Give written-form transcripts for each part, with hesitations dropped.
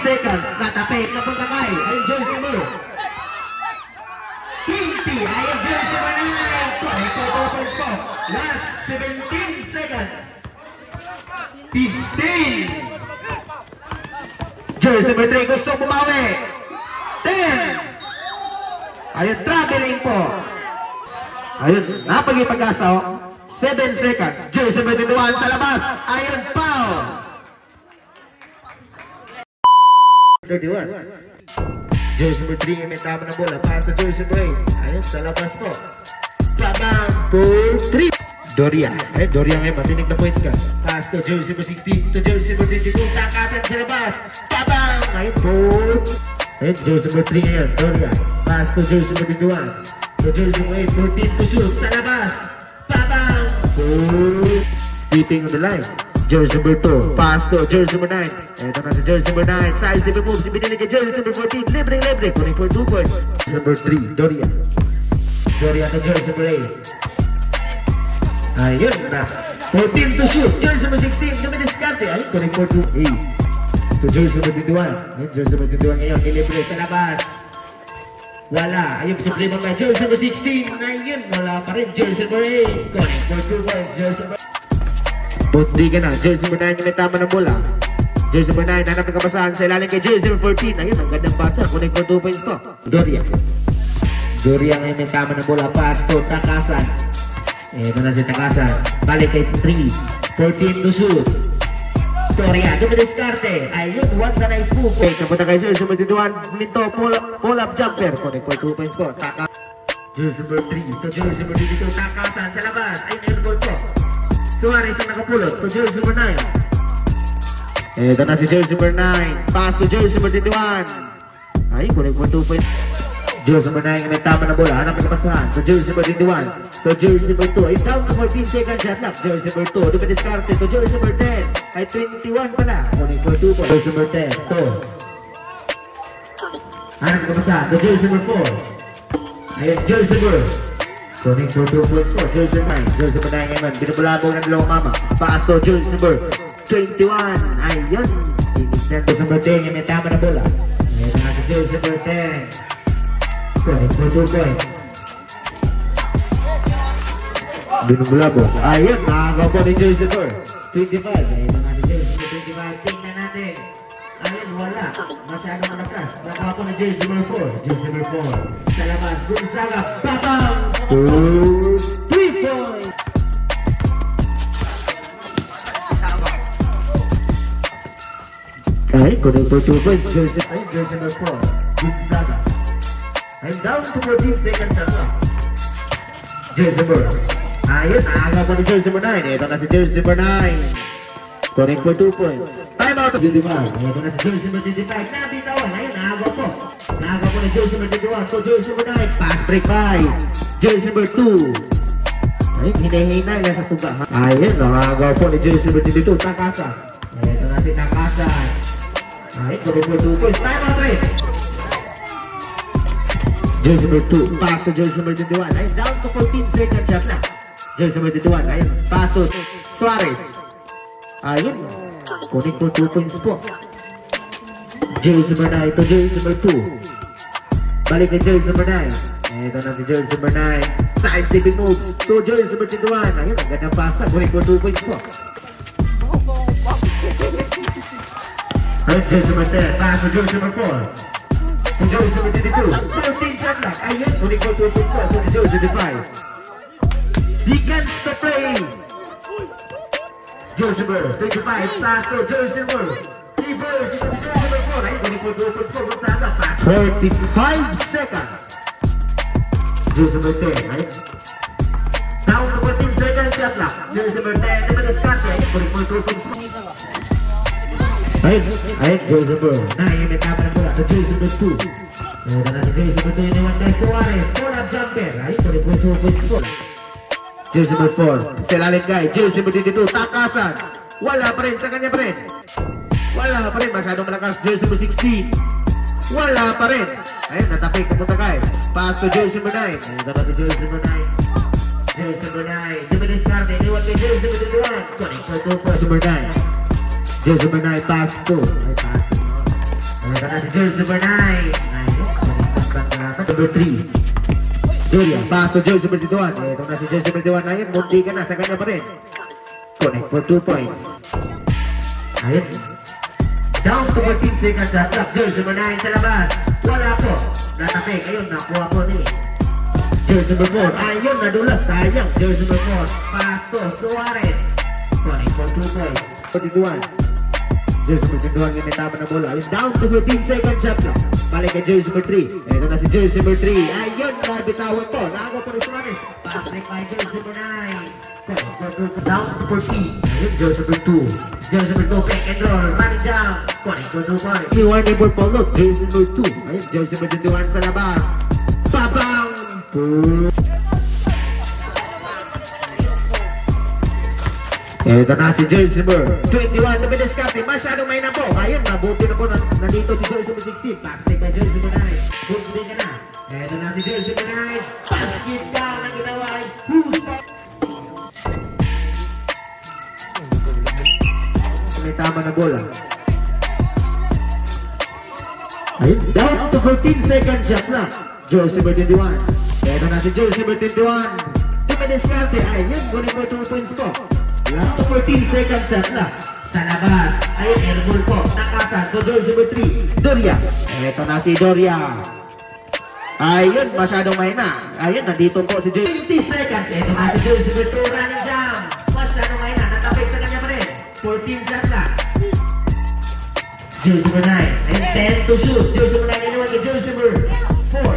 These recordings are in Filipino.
seconds. Natapik na pagkakay. Ayun jersey mo. 20. Ayun jersey mo na. Connect to points po. Last 17 seconds. 15. Jersey number 3 gusto bumawi. 10. Ayun, traveling po. Ayun, napag-ipag-asa. 7 seconds. Jersey number 21 sa labas. Ayun, foul. 31. Jersey number 3 may tama na bola. Pass sa jersey number 8. Ayun, sa labas po. Babang for 3. Doria. Ayun, Doria ngayon, matinig na point ka. Pass to jersey number 16. To jersey number 22. Takasan sa labas. Babang. Ayun, for... Ayun, jersey number 3 ngayon. Doria. Pass to jersey number 21. To jersey number 8. 14 to shoot. Sa labas. Babang. For... Keeping on the line. Jersey number 2, pass to jersey number 9. Ito na si jersey number 9. Size different moves. Ibinili kay jersey number 14. Libre. Kuning for 2 points. Number 3, Doria. Doria to jersey number 8. Ayun na. 14 to shoot. Jersey number 16. Kami diskarte. Ayun, kuning for 2. 8. To jersey number 21. Ayun, jersey number 21 ngayon. Libre sa labas. Wala. Ayun, supply mga jersey number 16. Ayun, wala pa rin. Jersey number 8. Kuning for 2 points. Jersey number... Buti ka na, jersey number 9 yung may tama ng bola. Jersey number 9, hanap ng kapasahan sa ilalim kay jersey number 14. Ayun, ang gandang patsa, kunin ko 2 points to. Doria. Doria ngayon may tama ng bola, pass to Takasan. Ito na si Takasan. Balik kay 3. 14 to shoot. Doria, dumidiskarte. Ayun, what a nice move. Okay, kapunta kay jersey number 21. Minto, pull up jumper. Kunin ko 2 points to. Jersey number 3 to jersey number 22. Takasan sa labas. Ayun, airball po. Suarez ang nakapulot to jersey number 9. Ito na si jersey number 9. Pass to jersey number 21. Ay, kunin po 2 points. Jersey number 9 may tama na bola. Hanap ang kapasahan to jersey number 21. To jersey number 2. Ay, down to 14 seconds shot lock. Jersey number 2. Dumidiskarte to jersey number 10. Ay, 21 pala. Kunin po 2 points. Jersey number 10. To. Hanap ang kapasahan to jersey number 4. Ay, jersey number. Kuning for 2 points po, jersey number 9. Jersey number 9 ngayon, binubulabog ng dalawang mama. Pass to jersey number 21. Ayun, inisend to number 10, yung may tama na bola. Ayun na si jersey number 10. Kuning for 2 points. Binubulabog. Ayun, nakagaw po ni jersey number 25. Ayun na si jersey number 25. Tingnan natin. Ayun, wala. Masyadong malakas. Nakawa po ni jersey number 4. Jersey number 4. Sa labas, Gonzaga. Babang! 3 points! Ay, kuning for 2 points. Jersey number 4. Gonzaga. I'm down to 14 seconds shot lang. Jersey number. Ayun, aga po ni jersey number 9. Ito na si jersey number 9. Kuning for 2 points. Time out of 25. Ito na si jersey number 25. Nabitawan. Ayun, naagaw po. Naagaw po ni jersey number 21. So jersey number 9. Pass break by jersey number 2. Ayun, hinihina niya sa suga. Ayun, naagaw po ni jersey number 22. Takasan. Ito na si Takasan. Ayun, kuning for 2 points. Time out race. Jersey number 2. Pass to jersey number 21. Ayun, down to 14 seconds shot na. Jersey number 21. Ayun, pass to Suarez. Ayun, kuning for 2 points po. Jersey number 9 to jersey number 2. Balik kay jersey number 9. Ito na si jersey number 9. Side stepping moves to jersey number 21. Ayun, ang gandang pasa. Kuning for 2 points po. Ayun, jersey number 10. Pass to jersey number 4. To jersey number 22. 14 shot lock. Ayun, kuning for 2 points po. To jersey number 5. Seconds to play. Jersey number 25, pass to jersey number 3 boys, jersey number 4. Ayun, kuning for 2 points po. Gonzaga, pass 45 seconds. Jersey number 10, ayun. Down to 14 seconds shot lock. Jersey number 10, dumidiskarte. Ayun, kuning for 2 points po. Ayun, jersey number 9, may tama ng bola to jersey number 2. Ayun na si jersey number 2, iniwan kay Suarez. Pull up jumper. Ayun, kuning for 2 points po. Jersey number 4, Selalit guy, jersey number 22, Takasan. Wala pa rin sa kanya pa rin. Wala pa rin, masyadong malakas, jersey number 16. Wala pa rin. Ayun, natapik na punta kay. Pass to jersey number 9. Ayun na si jersey number 9. Jersey number 9, dumidiskarte, iniwan kay jersey number 21. Kuning for 2 points, number 9. Jersey number 9, pass to. Ay, pass to. Ito na si jersey number 9. Ayun, number 3. Doria, pass to jersey number 21. Ito na si jersey number 21. Ayun, munti ka na, sa kanya pa rin. Connect for 2 points. Ayun. Down to 14 seconds sa clock. Jersey number 9 sa labas. Wala po. Natapik. Ayun, nakuha po ni jersey number 4. Ayun, nadulas. Sayang. Jersey number 4. Pass to Suarez. Connect for 2 points. 41. Jersey number 21 yung may tama na bola. Ayun, down to 15 seconds shot clock. Balik kay jersey number 3. Ito na si jersey number 3. Ayun, nabitawan po. Nakakuha po ni Suarez. Pass break by jersey number 9. Down to 14. Ayun, jersey number 2. Jersey number 2, pick and roll. Money jump. Connect for 2 points. Iwan ni Paul Paulo. Jersey number 2. Ayun, jersey number 21 sa labas. Babang! Ito na si jersey number 21 sa Bedescate. Masyadong may na po. Ayun, mabuti na po nandito si jersey number 16. Pass break by jersey number 9. Buti ka na. Ito na si jersey number 9. Basket down ang ginawa. May tama na bola. Ayun, down to 14 seconds shot na. Jersey number 21. Ito na si jersey number 21. Di Bedescate. Ayun, kunin mo 2 points po. Down to 14 seconds shot na. Sa labas. Ayun, airball po. Nakasan to jersey number 3. Doria. Ito na si Doria. Ayun, masyadong may na. Ayun, nandito po si jersey. 20 seconds. Ito na si jersey number 2. Running jam. Masyadong may na. Natapik sa kanya pa rin. 14 shot na. Jersey number 9. And 10 to shoot. Jersey number 9 iniwan kay jersey number 4.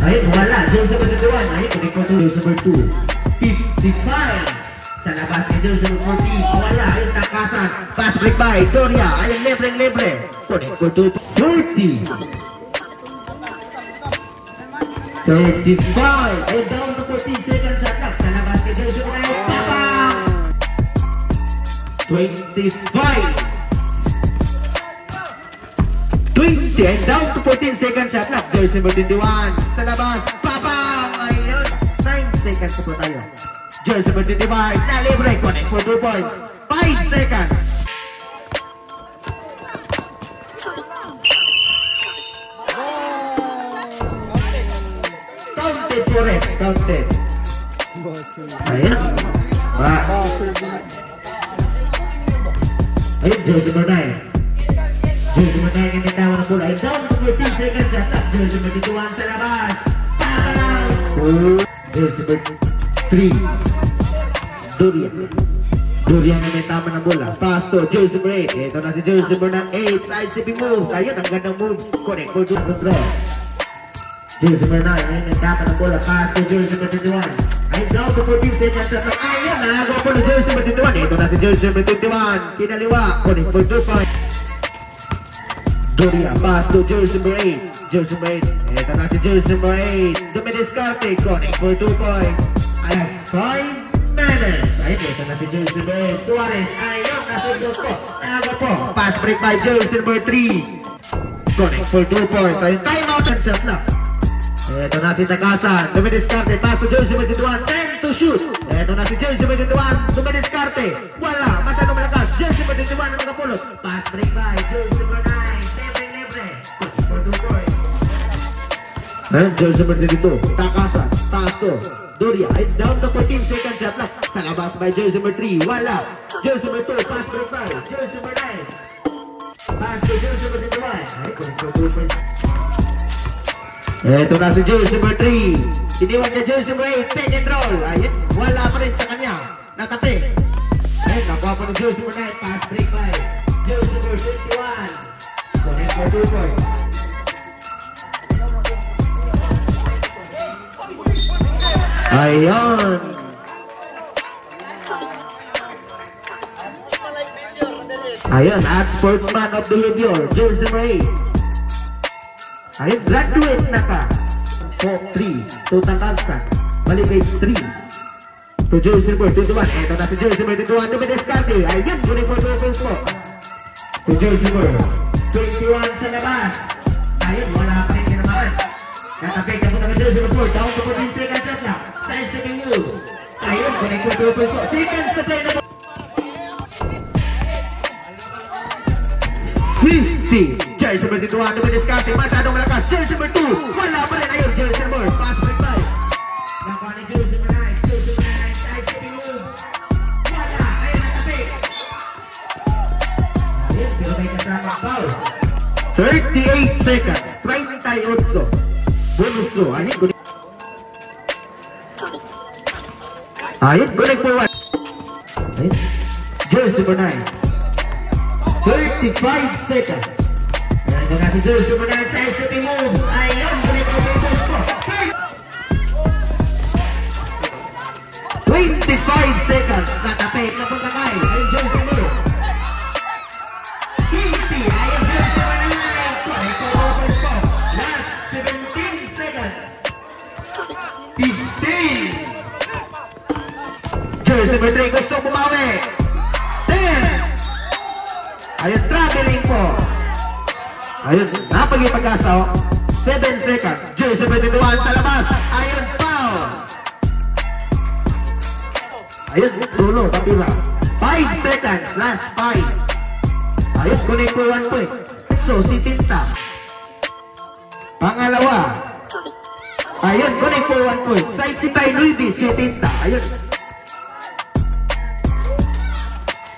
Ayun, wala. Jersey number 21. Ayun, kunik po to jersey number 2. 55. Sa labas kay jersey number 14. Wala. Ayun, takasan. Pass break by Doria. Ayun, libre. Kunik po to 40. 35. Ayun, down to 14 seconds shot clock. Sa labas kay jersey number 9. Babang! 25. 20 and down to 14 seconds shot clock. Jersey number 21 sa labas. Babang! Ayun, 9 seconds po tayo. Jersey number 25 na libre. Connect for 2 points. 5 seconds. Counted for Rex. Counted. Ayun. Ayun, jersey number 9. Jersey number 9 yung may tawa ng bola. Ayun, down to 14 seconds shot up. Jersey number 21 sa labas. Babang! Jersey number 3. Doria yung may tama ng bola. Pass to jersey number 8. Ito na si jersey number 8. Side stepping moves. Ayun, ang gandang moves. Connect for 2 control. Jersey number 9. Ayun, may tama ng bola. Pass to jersey number 21. Ayun, down to 14 seconds shot up. Ayun, nagawa po ng jersey number 21. Ito na si jersey number 21. Kinaliwa. Connect for 2 points. Doria, pass to jersey number 8. Jersey number 8. Ito na si jersey number 8. Dumidiscarte. Connect for 2 points. Alas 5 minutes. Ayun, ito na si jersey number 8. Suarez. Ayun, nasundot po. Nagawa po. Pass break by jersey number 3. Connect for 2 points. Ayun, time out and shot na. Ito na si Tagasan. Dumidiscarte. Pass to jersey number 21. 10 to shoot. Ito na si jersey number 21. Dumidiscarte. Wala. Masyadong malakas. Jersey number 21 ang nakapulot. Pass break by jersey number 9. For 2 points. Ayun, jersey number 22. Takasan. Pass to Doria. Ayun, down to 14 seconds shot clock. Sa labas by jersey number 3. Wala. Jersey number 2. Pass break by jersey number 9. Pass to jersey number 21. Ayun, for 2 points. Ito na si jersey number 3. Iniwan niya jersey number 8. Pick and roll. Ayun, wala pa rin sa kanya. Natati. Ayun, nakuha po ng jersey number 9. Pass break by jersey number 21. Connect for 2 points. Ayun. Ayun, at sportsman of the year, jersey number 8. Ayun, graduate na ka. 4-3 to Takasan. Malibig 3 to jersey number 21. Ito na si jersey number 21. Dumidiscarte. Ayun, kunin for 2 points po. To jersey number 21 sa labas. Ayun, wala pa rin kinamaan. Natapik na po naman jersey number 4. Down to 14 seconds shot na. Side stepping moves. Ayun, connect for 2 points po. Seconds to play na po. 50. Jersey number 21, dumidiskarte, masyadong malakas. Jersey number 2, wala pa rin. Ayun, jersey number, pass break by. Nakuha ni jersey number 9, jersey number 9, side stepping moves. Wala, ayun ang tabi. Ayun, pero may kasama foul. 38 seconds, 38. Bonus ko, ayun, kunin. Ayun, kunin po 1. Ayun, jersey number 9. 35 seconds. Ayan ko na si jersey number 9, side stepping moves. Ayun, kunin po bonus ko. 25 seconds, natapik na pagkakay. Ayun, jersey number 20. Ayun, jersey number 9. Kunin po bonus ko. Last 17 seconds. 15. Jersey number 3, gusto bumawi. 10. Ayun, traveling po. Ayun, napag-ipag-asa. 7 seconds. Jersey number 21 sa labas. Ayun, foul. Ayun, tulo, kapila. 5 seconds, last 5. Ayun, kunin po 1 point. So, si Tinta. Pangalawa. Ayun, kunin po 1 point. Side si Tay Luigi, si Tinta. Ayun.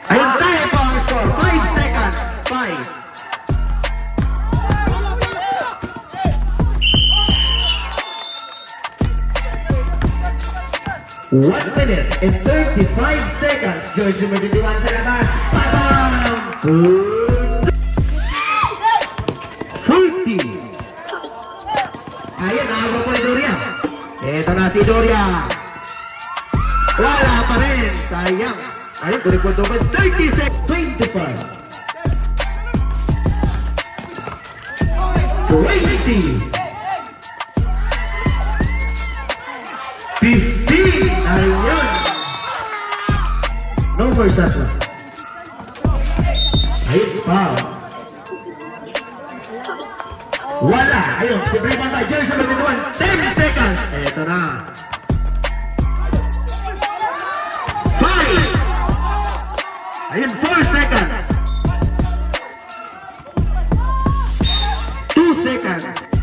Ayun, tayo po ang score. 5 seconds. 5. 1 minute and 35 seconds. Jersey number 21 sa labas. Padang! 40. Ayun, nakawa po ni Doria. Ito na si Doria. Wala pa rin. Sayang. Ayun, kunin po Dobens. 30 seconds. 25. 20. 15! Ayun! No more shots lang. Ayun, foul. Wala! Ayun, si Breman by jersey number 21. 10 seconds! Ito na. 5! Ayun, 4 seconds. 2 seconds.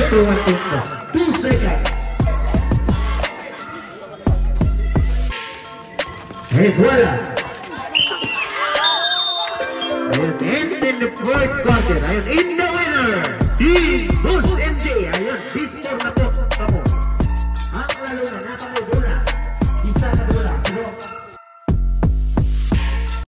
2 seconds. Hey, voila. Ayun, end in the fourth quarter. Ayun, in the winner, Team Boss MJ. Ayun, this score na